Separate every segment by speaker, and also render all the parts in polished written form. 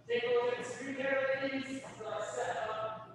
Speaker 1: Take a look at the screen there, ladies. Set up.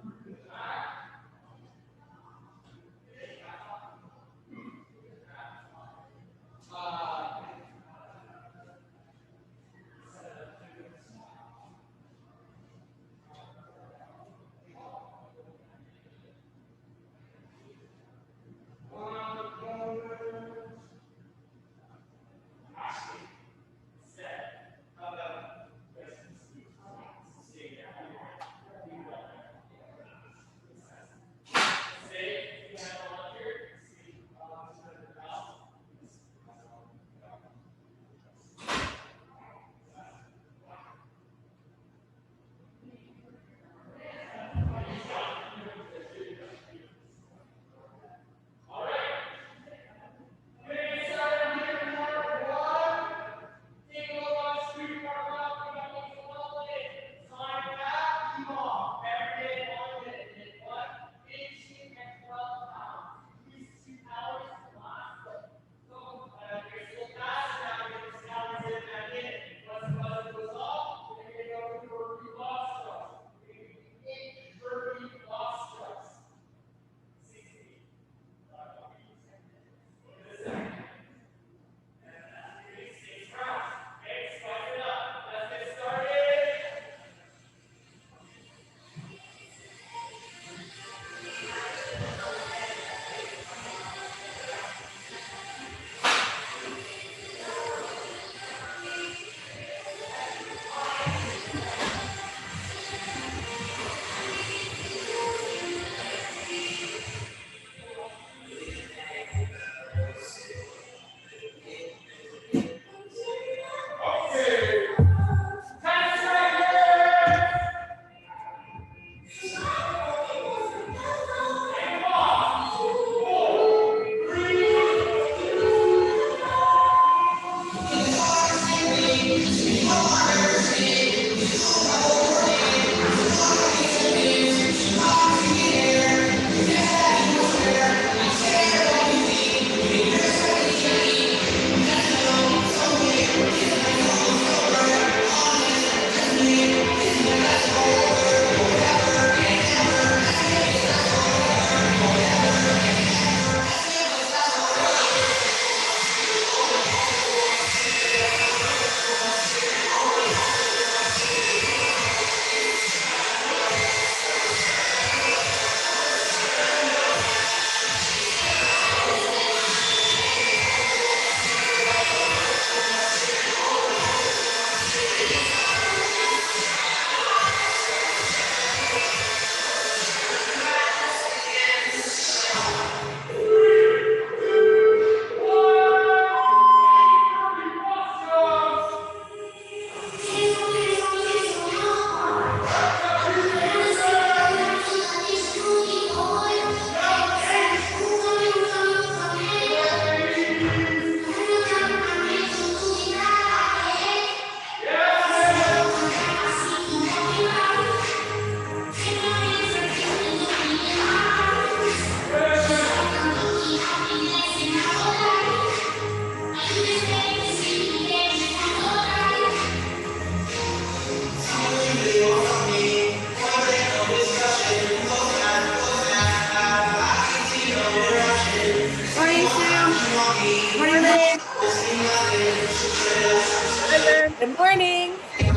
Speaker 2: Good morning.
Speaker 3: Oh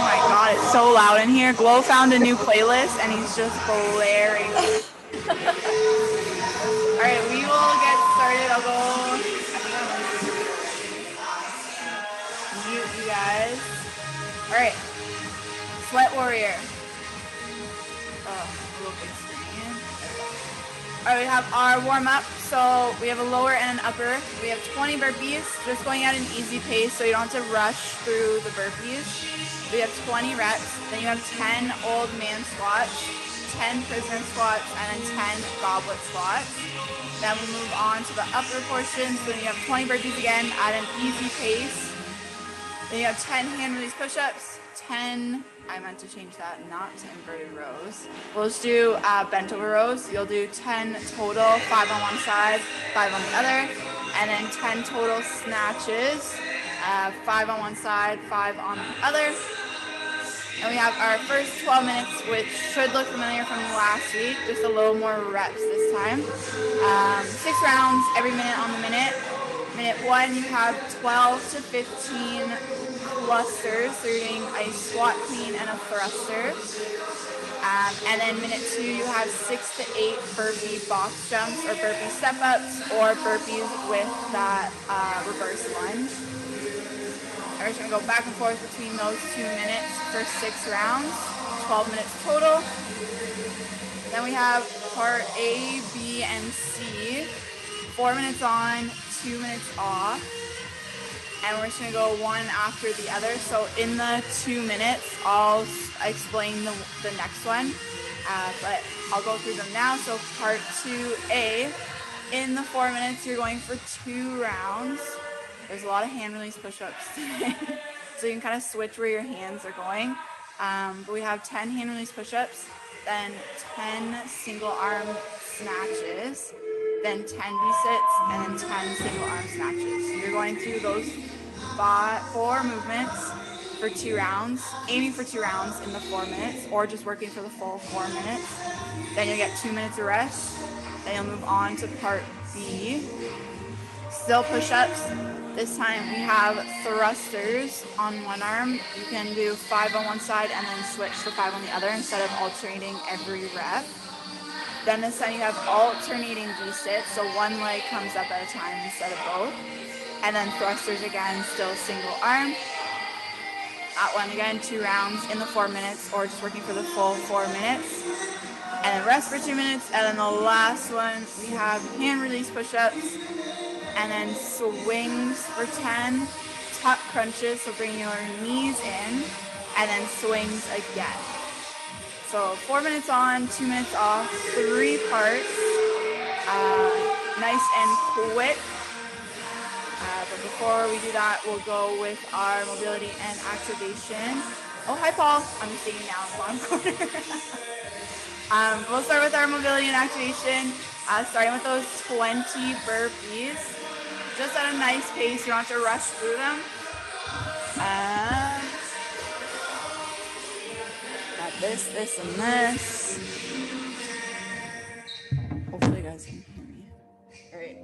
Speaker 3: my god, it's so loud in here. Glow found a new playlist and he's just blaring. Alright, we will get started. I'll go. All right, sweat warrior. Oh, a little big screen. All right, we have our warm up. So we have a lower and an upper. We have 20 burpees, just going at an easy pace so you don't have to rush through the burpees. We have 20 reps. Then you have 10 old man squats, 10 prisoner squats, and then 10 goblet squats. Then we move on to the upper portion. So then you have 20 burpees again at an easy pace. Then you have 10 hand release push-ups, 10, I meant to change that, not to inverted rows. We'll just do bent over rows. You'll do 10 total, 5 on one side, 5 on the other, and then 10 total snatches, 5 on one side, 5 on the other. And we have our first 12 minutes, which should look familiar from last week, just a little more reps this time. 6 rounds every minute on the minute. Minute 1, you have 12 to 15 clusters, so you're doing a squat clean and a thruster. And then minute 2, you have 6 to 8 burpee box jumps or burpee step-ups or burpees with that reverse lunge. We're just going to go back and forth between those 2 minutes for 6 rounds, 12 minutes total. Then we have part A, B, and C, 4 minutes on, 2 minutes off. And we're just going to go one after the other. So in the 2 minutes, I'll explain the next one, but I'll go through them now. So part 2A, in the 4 minutes, you're going for 2 rounds. There's a lot of hand release push-ups today, so you can kind of switch where your hands are going. But we have 10 hand release push-ups, then 10 single arm snatches, then 10 V-sits, and then 10 single arm snatches. So you're going through those 4 movements for 2 rounds, aiming for 2 rounds in the 4 minutes, or just working for the full 4 minutes. Then you'll get 2 minutes of rest. Then you'll move on to part B. Still push-ups. This time we have thrusters on one arm. You can do 5 on one side and then switch to 5 on the other instead of alternating every rep. Then this time you have alternating V-sits, so one leg comes up at a time instead of both. And then thrusters again, still single arm. That one again, 2 rounds in the 4 minutes, or just working for the full 4 minutes. And then rest for 2 minutes. And then the last one, we have hand release push-ups, and then swings for 10, tuck crunches, so bring your knees in, and then swings again. So 4 minutes on, 2 minutes off, 3 parts, nice and quick. But before we do that, we'll go with our mobility and activation. Oh, hi, Paul. I'm just sitting down in the bottom corner. We'll start with our mobility and activation, starting with those 20 burpees. Just at a nice pace, you don't have to rush through them. Got this, and this. Hopefully you guys can hear me. All right.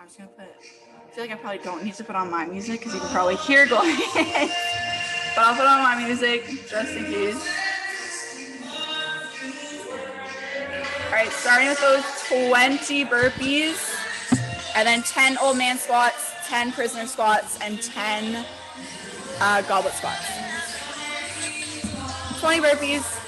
Speaker 3: I'm just going to I feel like I probably don't need to put on my music because you can probably hear going. But I'll put on my music just in case. All right, starting with those 20 burpees. And then 10 old man squats, 10 prisoner squats, and 10 goblet squats. 20 burpees.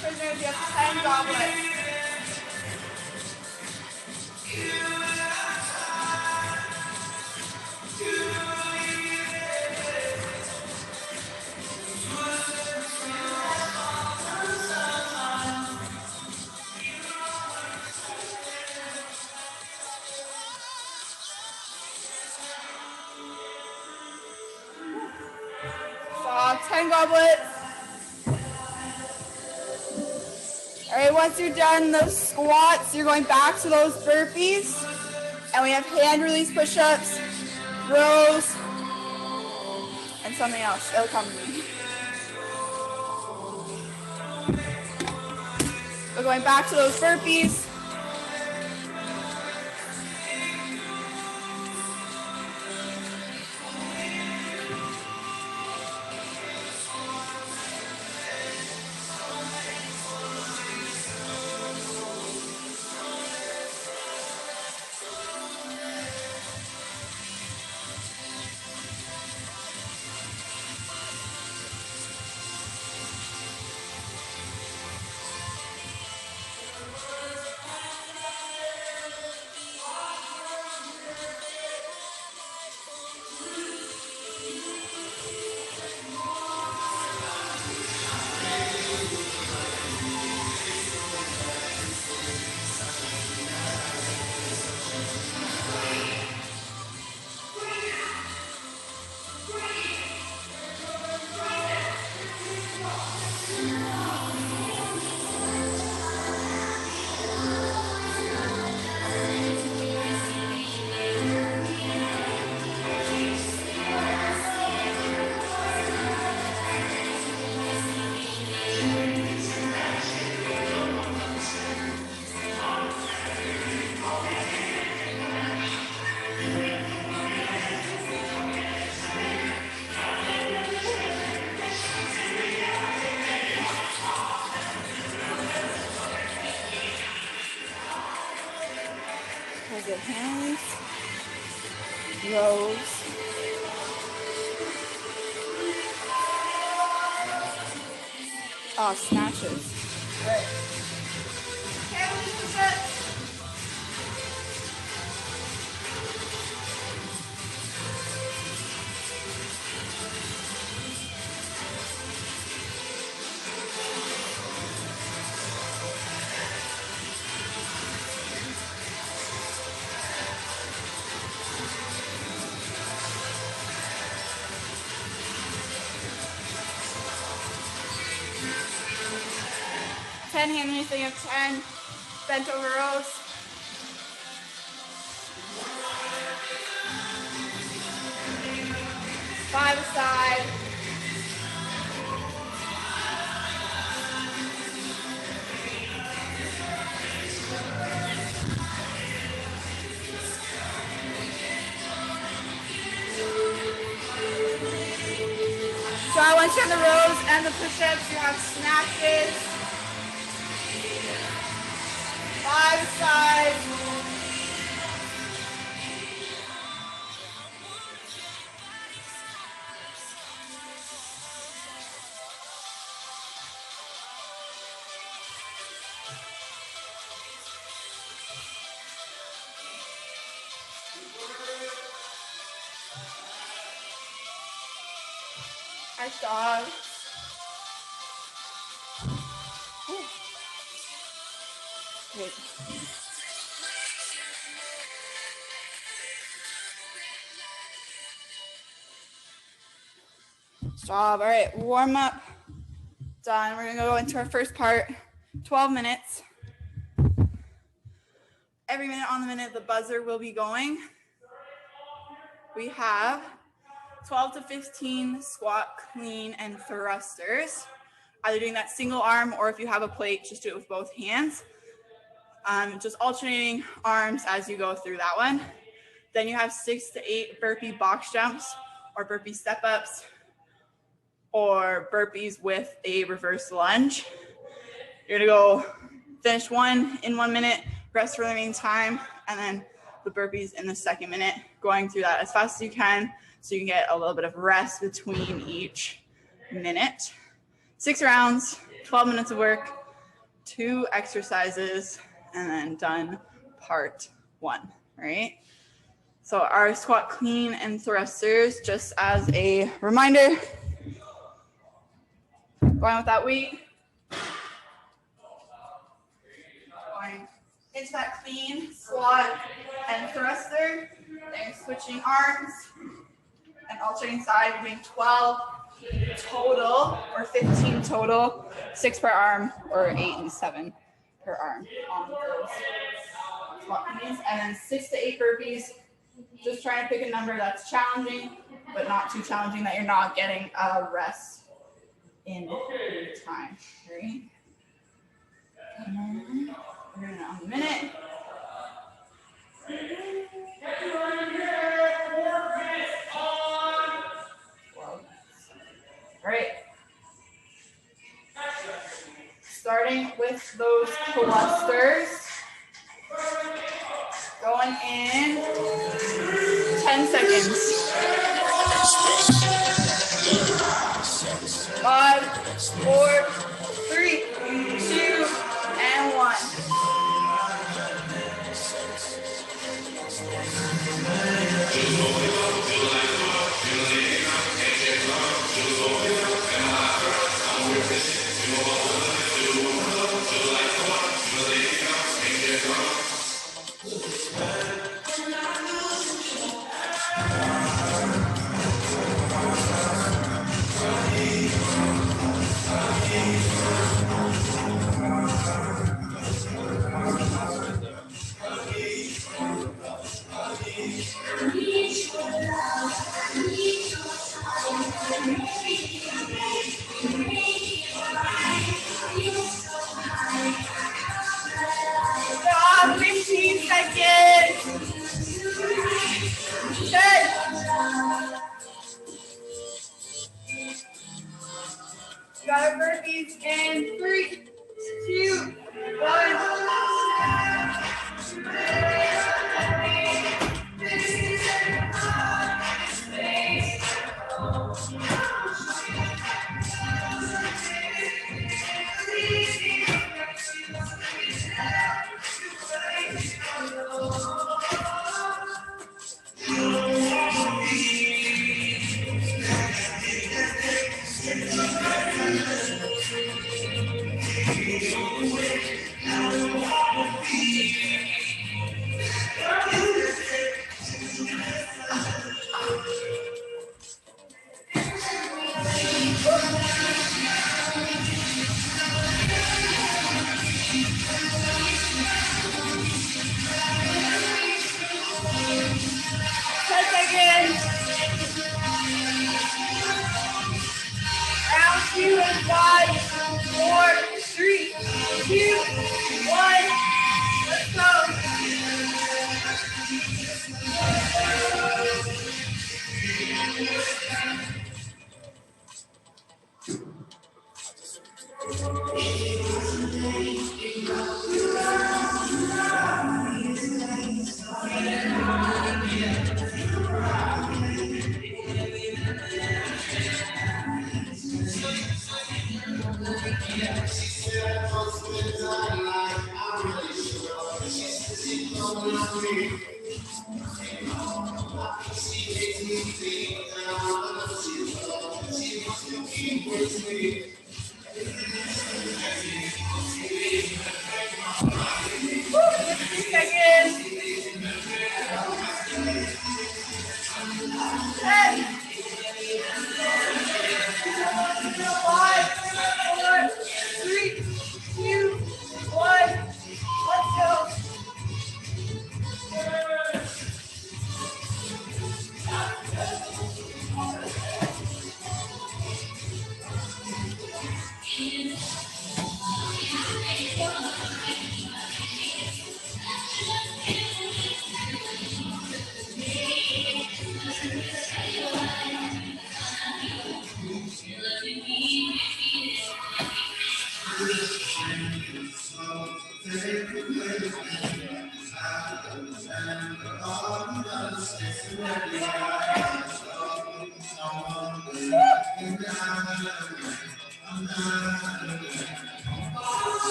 Speaker 3: prisoners, you have 10 goblets. So 10 goblets. All right, once you're done those squats, you're going back to those burpees. And we have hand release push-ups, rows, and something else. It'll come to me. We're going back to those burpees. Good hands, rows, snatches. Right. Hand release, you have 10 bent over rows. Five aside. So once you're on the rows and the push-ups, you have snatches. 5 aside. Nice dog. Good. Stop. All right, warm up. Done. We're going to go into our first part, 12 minutes. Every minute on the minute, the buzzer will be going. We have 12 to 15 squat, clean, and thrusters. Either doing that single arm, or if you have a plate, just do it with both hands. Just alternating arms as you go through that one. Then you have 6 to 8 burpee box jumps, or burpee step-ups, or burpees with a reverse lunge. You're gonna go finish one in 1 minute, rest for the remaining time, and then the burpees in the second minute, going through that as fast as you can so you can get a little bit of rest between each minute. 6 rounds, 12 minutes of work. 2 exercises and then done part 1, right? So our squat clean and thrusters, just as a reminder, going with that weight, going into that clean squat and thruster, then switching arms and alternating side between 12 total or 15 total, 6 per arm or 8 and 7 per arm on those squat cleans, and then 6 to 8 burpees. Just trying to pick a number that's challenging, but not too challenging that you're not getting a rest in time, right? And then we're gonna on the minute. All right. Starting with those clusters. Going in 10 seconds. 5, 4, 3, 2, and 1. Stop, 15 seconds. 10. You got our burpees in 3, 2, 1. Round 2 and 5, 4, 3, 2, 1. Let's go.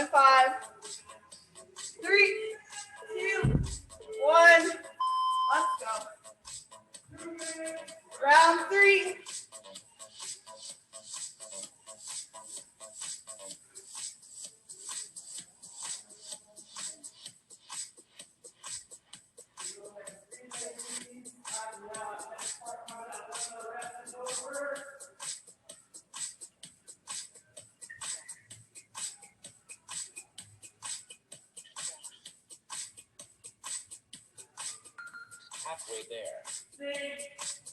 Speaker 3: in 5, 3, 2, 1. Let's go. Round 3.
Speaker 2: Halfway there.
Speaker 1: Big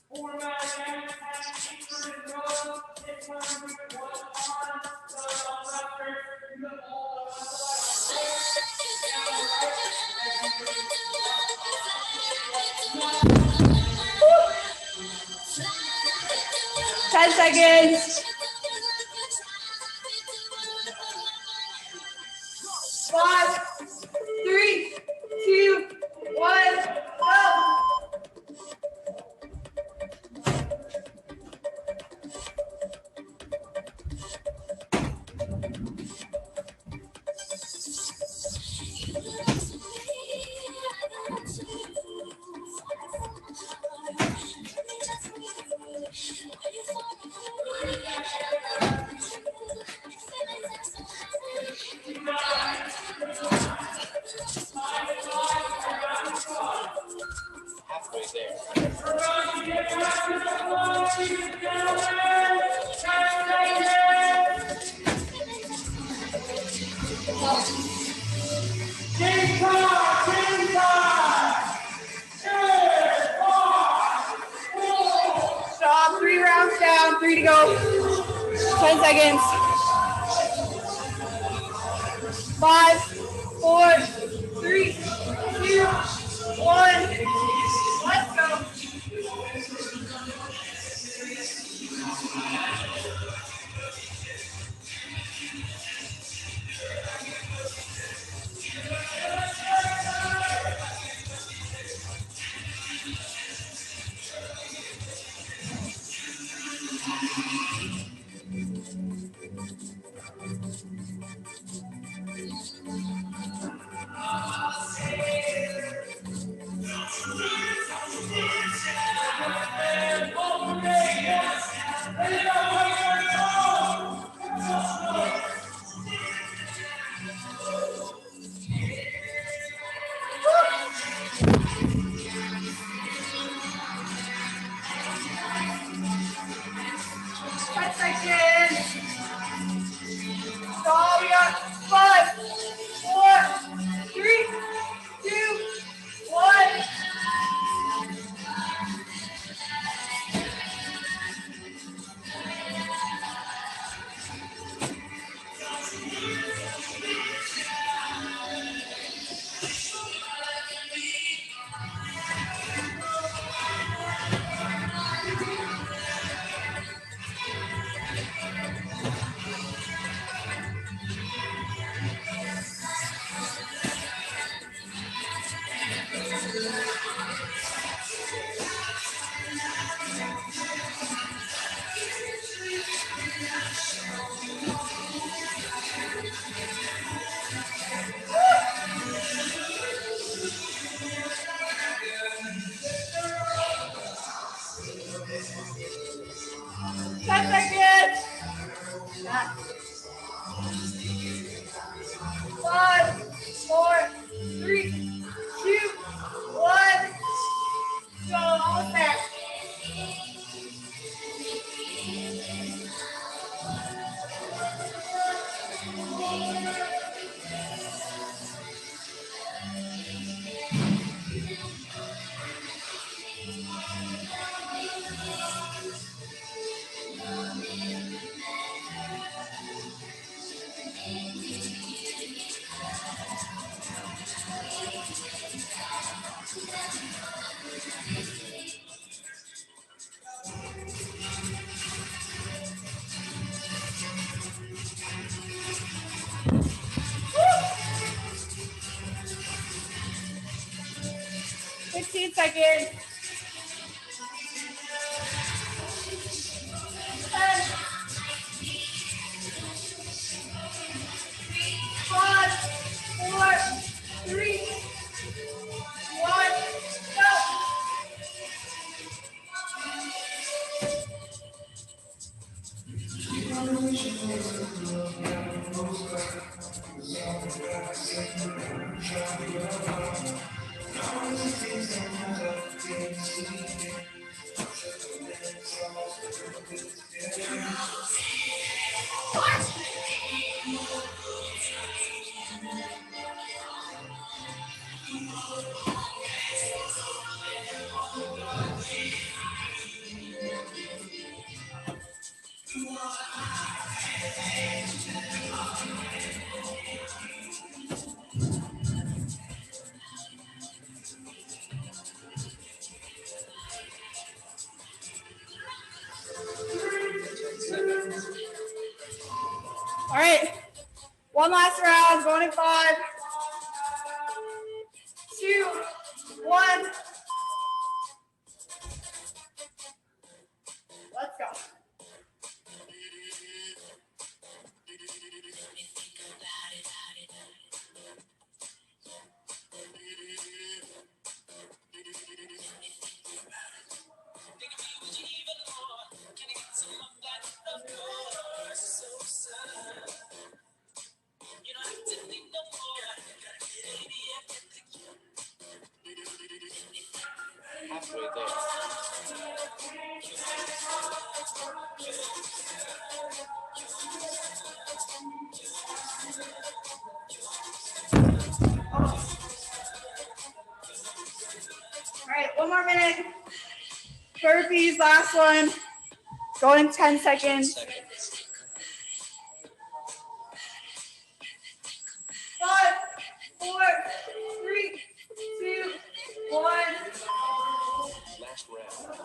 Speaker 1: format and keeper and row. This one with one arm. So on left, you put all the
Speaker 3: Ten seconds. 5, 3, 2, 1, go.
Speaker 2: Halfway there.
Speaker 1: We're going to get back to the floor, ladies and gentlemen. 10 seconds. Game time, game time. 4.
Speaker 3: Stop. 3 rounds down. 3 to go. 10 seconds. 5, 4, 3, 2, 1. Let's go. Stop. We got 5, 4, 3, 2, 1. Five, four, three, two, one. Go, almost there. Woo! 16 seconds. 10, 5, All right, one last round, going in 5, 2, 1. Let's go.
Speaker 2: Halfway there.
Speaker 3: All right, one more minute. Burpees, last one. Going 10 seconds. 5, 4, 3, 2, 1.
Speaker 2: Last round.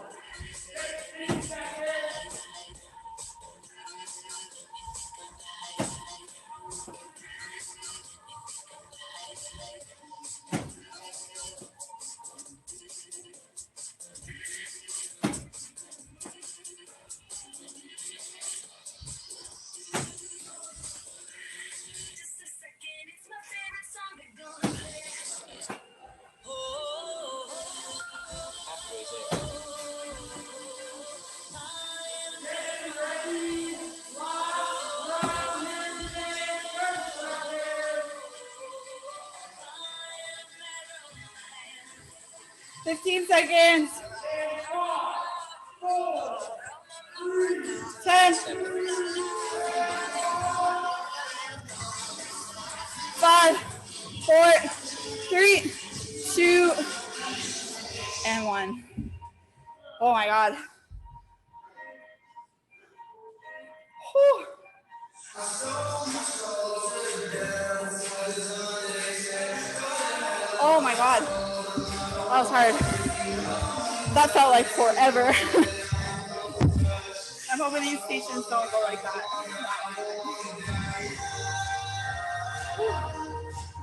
Speaker 3: 15 seconds. 10, 5, 4, 3, 2, and 1. Oh my God. Whew. Oh my God. That was hard. That felt like forever. I'm hoping these stations don't go like that.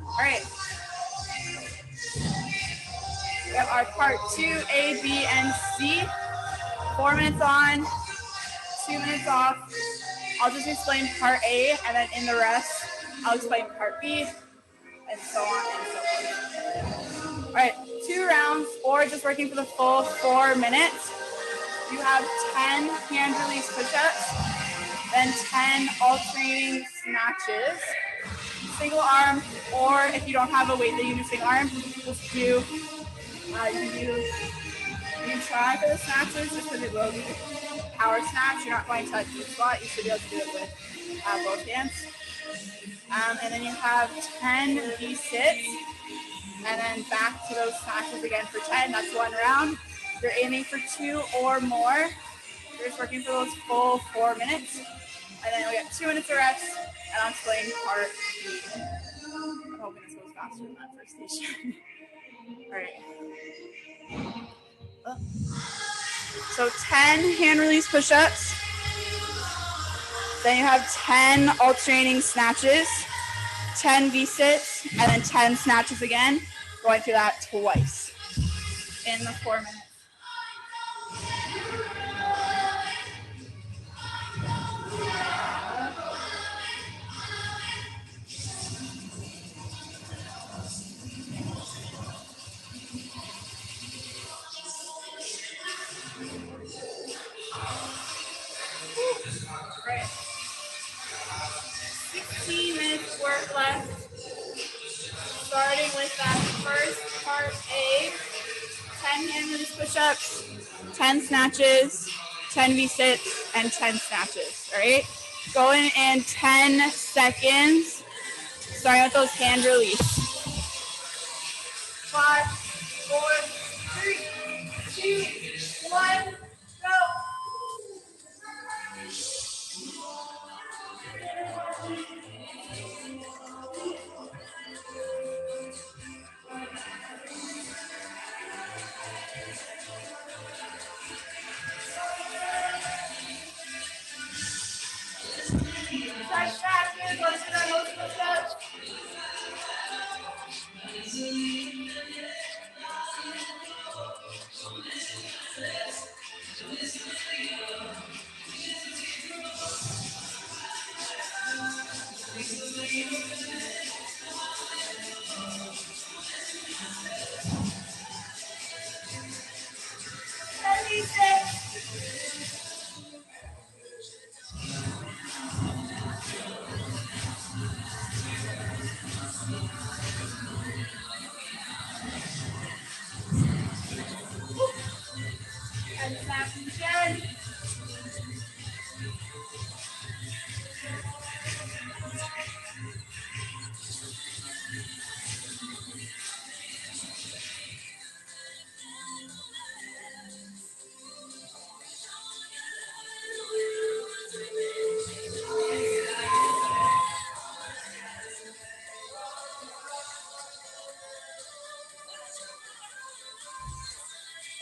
Speaker 3: All right. We have our part 2, A, B, and C. 4 minutes on, 2 minutes off. I'll just explain part A, and then in the rest, I'll explain part B, and so on and so forth. All right, 2 rounds, or just working for the full 4 minutes. You have 10 hand release push-ups, then 10 alternating snatches, single arm, or if you don't have a weight that you can do single arm, just do, you can try for the snatches just because it will be power snatch. You're not going to touch the squat. You should be able to do it with both hands. And then you have 10 V-sits, and then back to those snatches again for 10. That's 1 round. You're aiming for 2 or more. You're just working for those full 4 minutes. And then we got 2 minutes of rest, and I'll explain part B. I'm hoping this goes faster than that first station. All right. So 10 hand release push-ups. Then you have 10 alternating snatches, 10 V-sits, and then 10 snatches again. Going through that twice in the 4 minutes. Right. 16 minutes work left. Starting with that have first part A, 10 hand release push-ups, 10 snatches, 10 V-sits, and 10 snatches, all right? Going in 10 seconds, starting with those hand release. 5, 4, 3, 2, 1, go. Start snatches, let's get our most push-ups. And V-sits. And snatches again.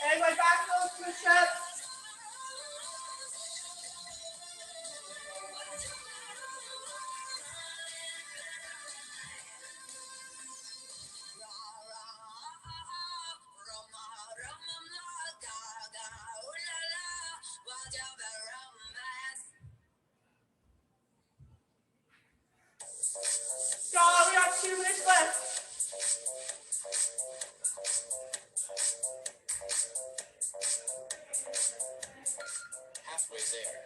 Speaker 3: Everybody back to those push-ups. Go, we got 2 minutes left.
Speaker 2: Halfway there.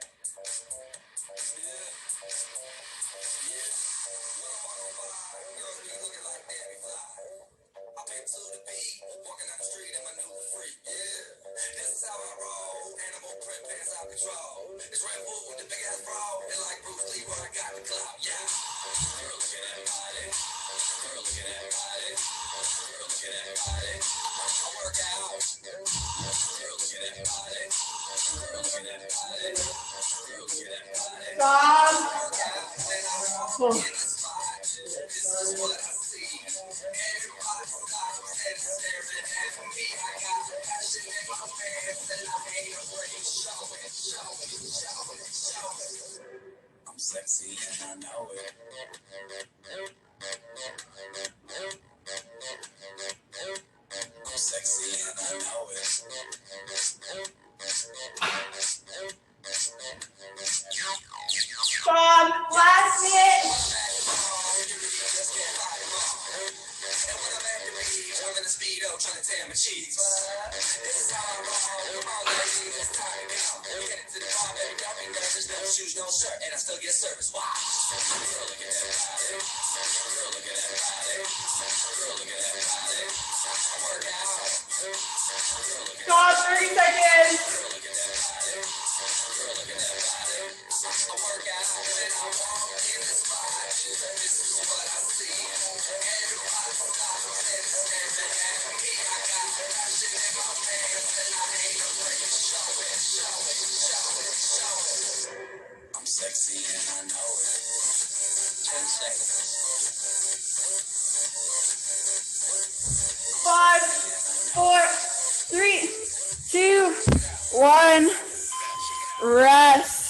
Speaker 3: Stop. Oh.
Speaker 2: I'm sexy and I know it. I'm sexy and I know it.
Speaker 3: Stop. Last minute.
Speaker 2: No shirt and I still get service. Wow. Girl, look at that body. Girl, look at that body. Girl, look at that body. I work out. Girl, look at
Speaker 3: Stop. 30 seconds.
Speaker 2: Girl, look at that body. Girl, look at that body. I work out and I walk in the spot. This is what I see. Everybody stop and stares at me. I got passion in my pants and I ain't afraid to show it, show it, show it, show it. I'm sexy and I know it. 10 seconds.
Speaker 3: 5, 4, 3, 2, 1. Rest.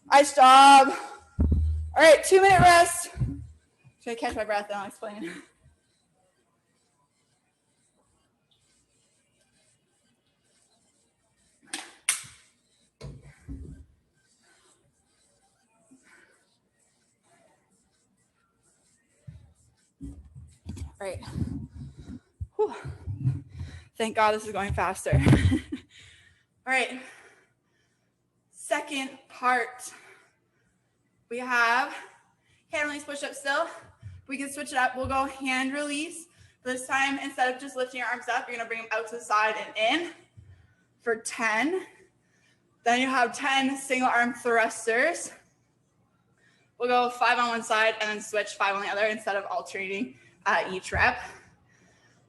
Speaker 3: I stop. All right, 2-minute rest. Should I catch my breath? Then I'll explain. All right. Whew. Thank God this is going faster. All right. Second part. We have hand release push-ups still. We can switch it up. We'll go hand release This time, instead of just lifting your arms up, you're gonna bring them out to the side and in for 10. Then you have 10 single arm thrusters. We'll go 5 on one side and then switch 5 on the other instead of alternating each rep.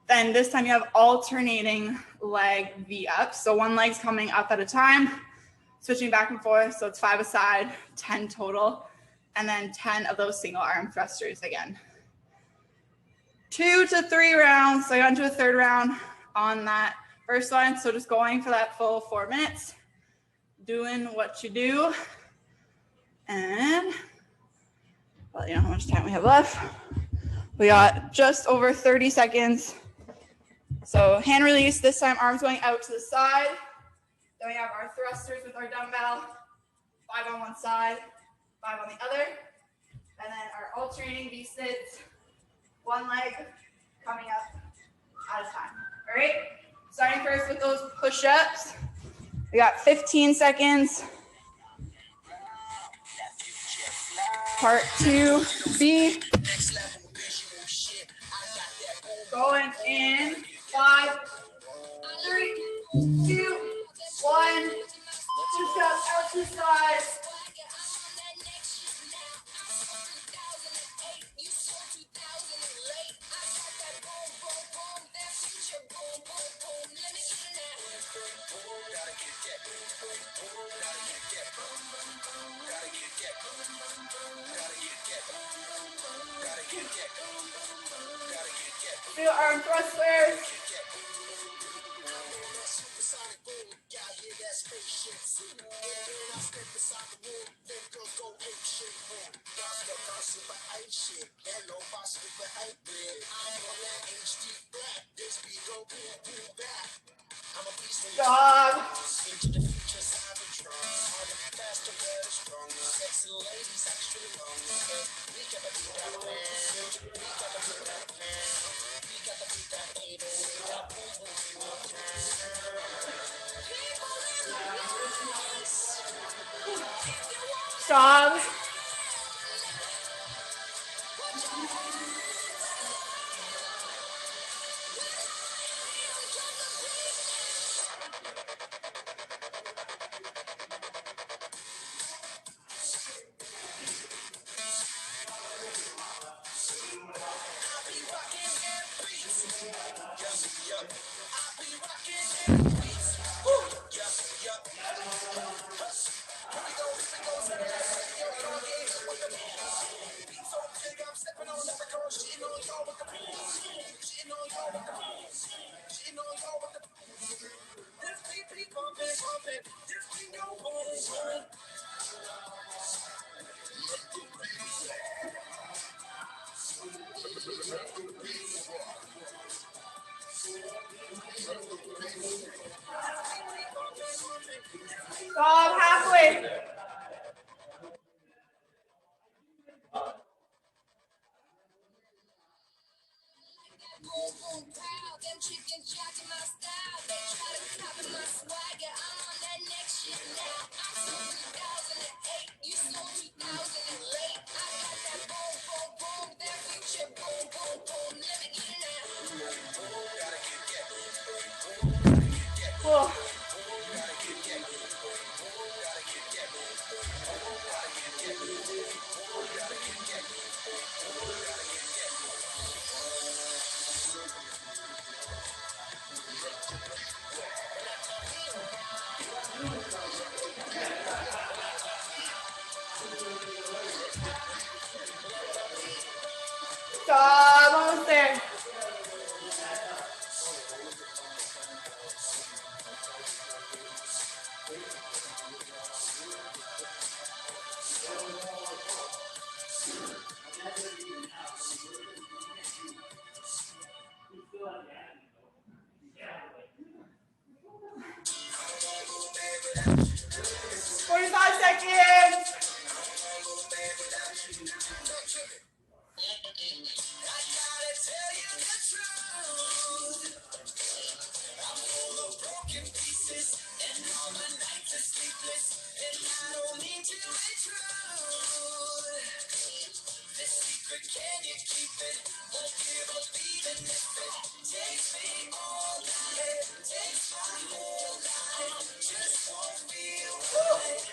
Speaker 3: Then this time you have alternating leg V-ups. So one leg's coming up at a time, switching back and forth. So it's 5 a side, 10 total, and then 10 of those single arm thrusters again. 2 to 3 rounds. So I got into a third round on that first one. So just going for that full 4 minutes, doing what you do. And well, you know how much time we have left. We got just over 30 seconds. So hand release, this time arms going out to the side. Then we have our thrusters with our dumbbell, 5 on one side, 5 on the other. And then our alternating V-sits, one leg coming up at a time. All right, starting first with those push-ups. We got 15 seconds. Part 2B. Going in 5, 3, 2, 1. Push up out to the side. Do arm thrusters. Dog. Dog. Dog halfway. Cool. Stop, almost there.
Speaker 2: This secret, can you keep it? Won't give up even if it takes me all night. Takes my whole life. Just won't feel right.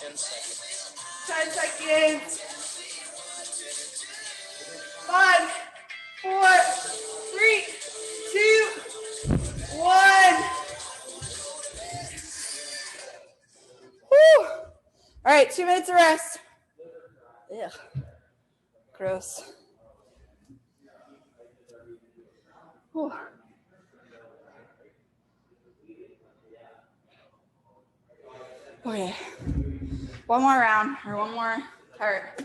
Speaker 2: 10 seconds.
Speaker 3: 10 seconds. 5, 4, 3, 2, 1. Woo! All right, 2 minutes of rest. Ugh. Gross. Whew. Okay. One more round or one more part.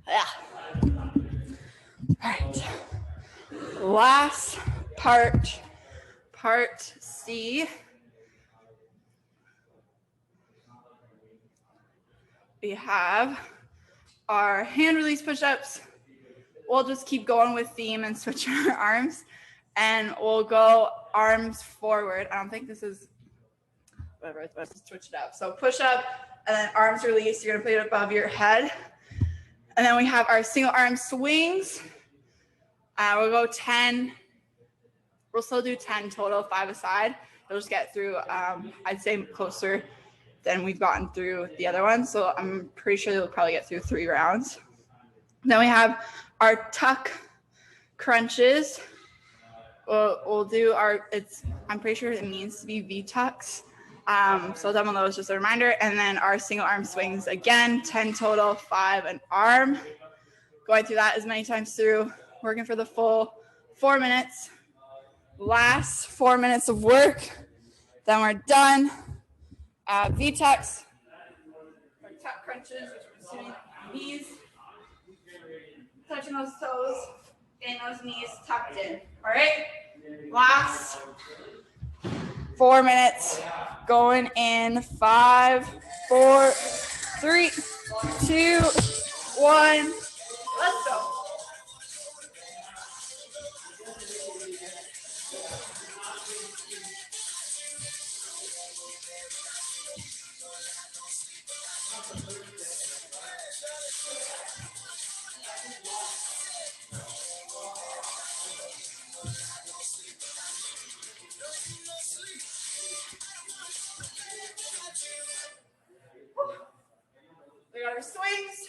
Speaker 3: Yeah. All right. Last part, part C. We have our hand release push-ups. We'll just keep going with theme and switch our arms, and we'll go arms forward. I don't think this is whatever. Let's switch it up. So push up and then arms release. You're gonna put it above your head, and then we have our single arm swings. We'll go 10. We'll still do 10 total, 5 aside. We'll just get through. I'd say closer than we've gotten through the other one. So I'm pretty sure we'll probably get through 3 rounds. Then we have our tuck crunches. We'll do our, I'm pretty sure it means to be V-tucks. So some of those, just a reminder. And then our single arm swings again, 10 total, 5 an arm. Going through that as many times through, working for the full 4 minutes. Last 4 minutes of work. Then we're done. V-tucks, or tuck crunches, which we're assuming knees, touching those toes, and those knees tucked in. All right? Last 4 minutes. Going in 5, 4, 3, 2, 1. Let's go. We got our swings.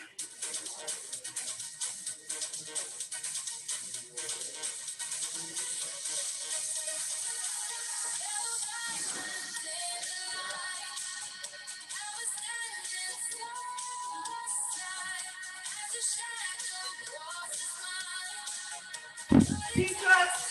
Speaker 3: V-tucks.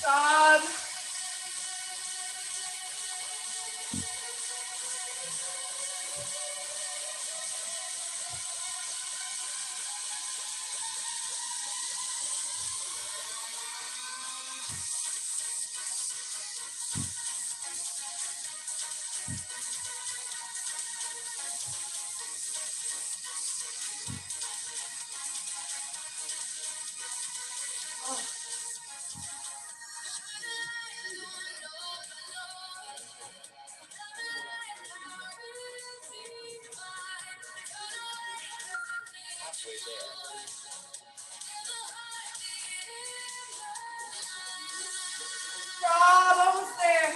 Speaker 3: Stop.
Speaker 2: Halfway there.
Speaker 3: Stop. Almost there.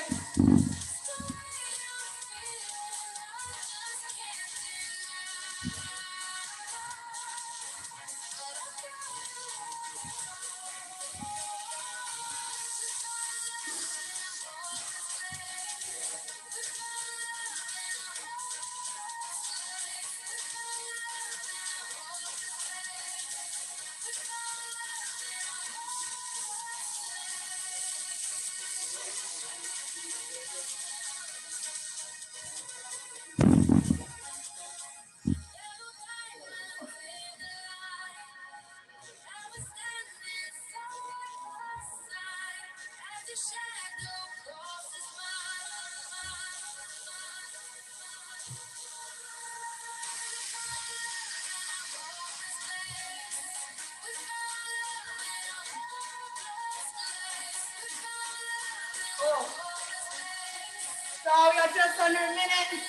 Speaker 3: Oh, we got just under a minute.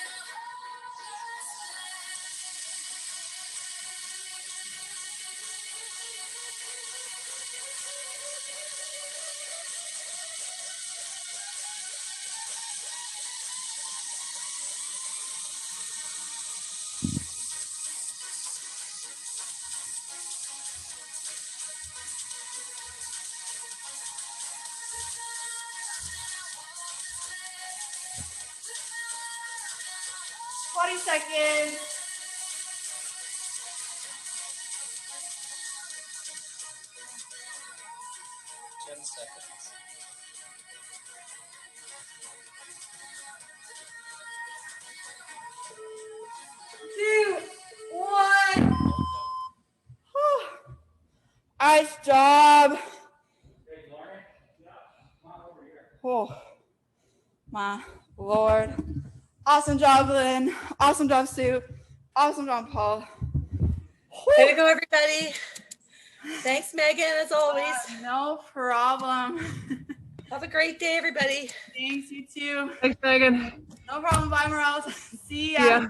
Speaker 3: Seconds.
Speaker 2: 10 seconds.
Speaker 3: 2, 1. Nice job. Oh, my Lord. Awesome job, Lynn. Awesome job, Sue. Awesome job, Paul.
Speaker 4: Way to go, everybody. Thanks, Megan, as always.
Speaker 3: No problem.
Speaker 4: Have a great day, everybody.
Speaker 3: Thanks, you too.
Speaker 5: Thanks, Megan.
Speaker 3: No problem. Bye, Morales. See ya.
Speaker 5: Yeah.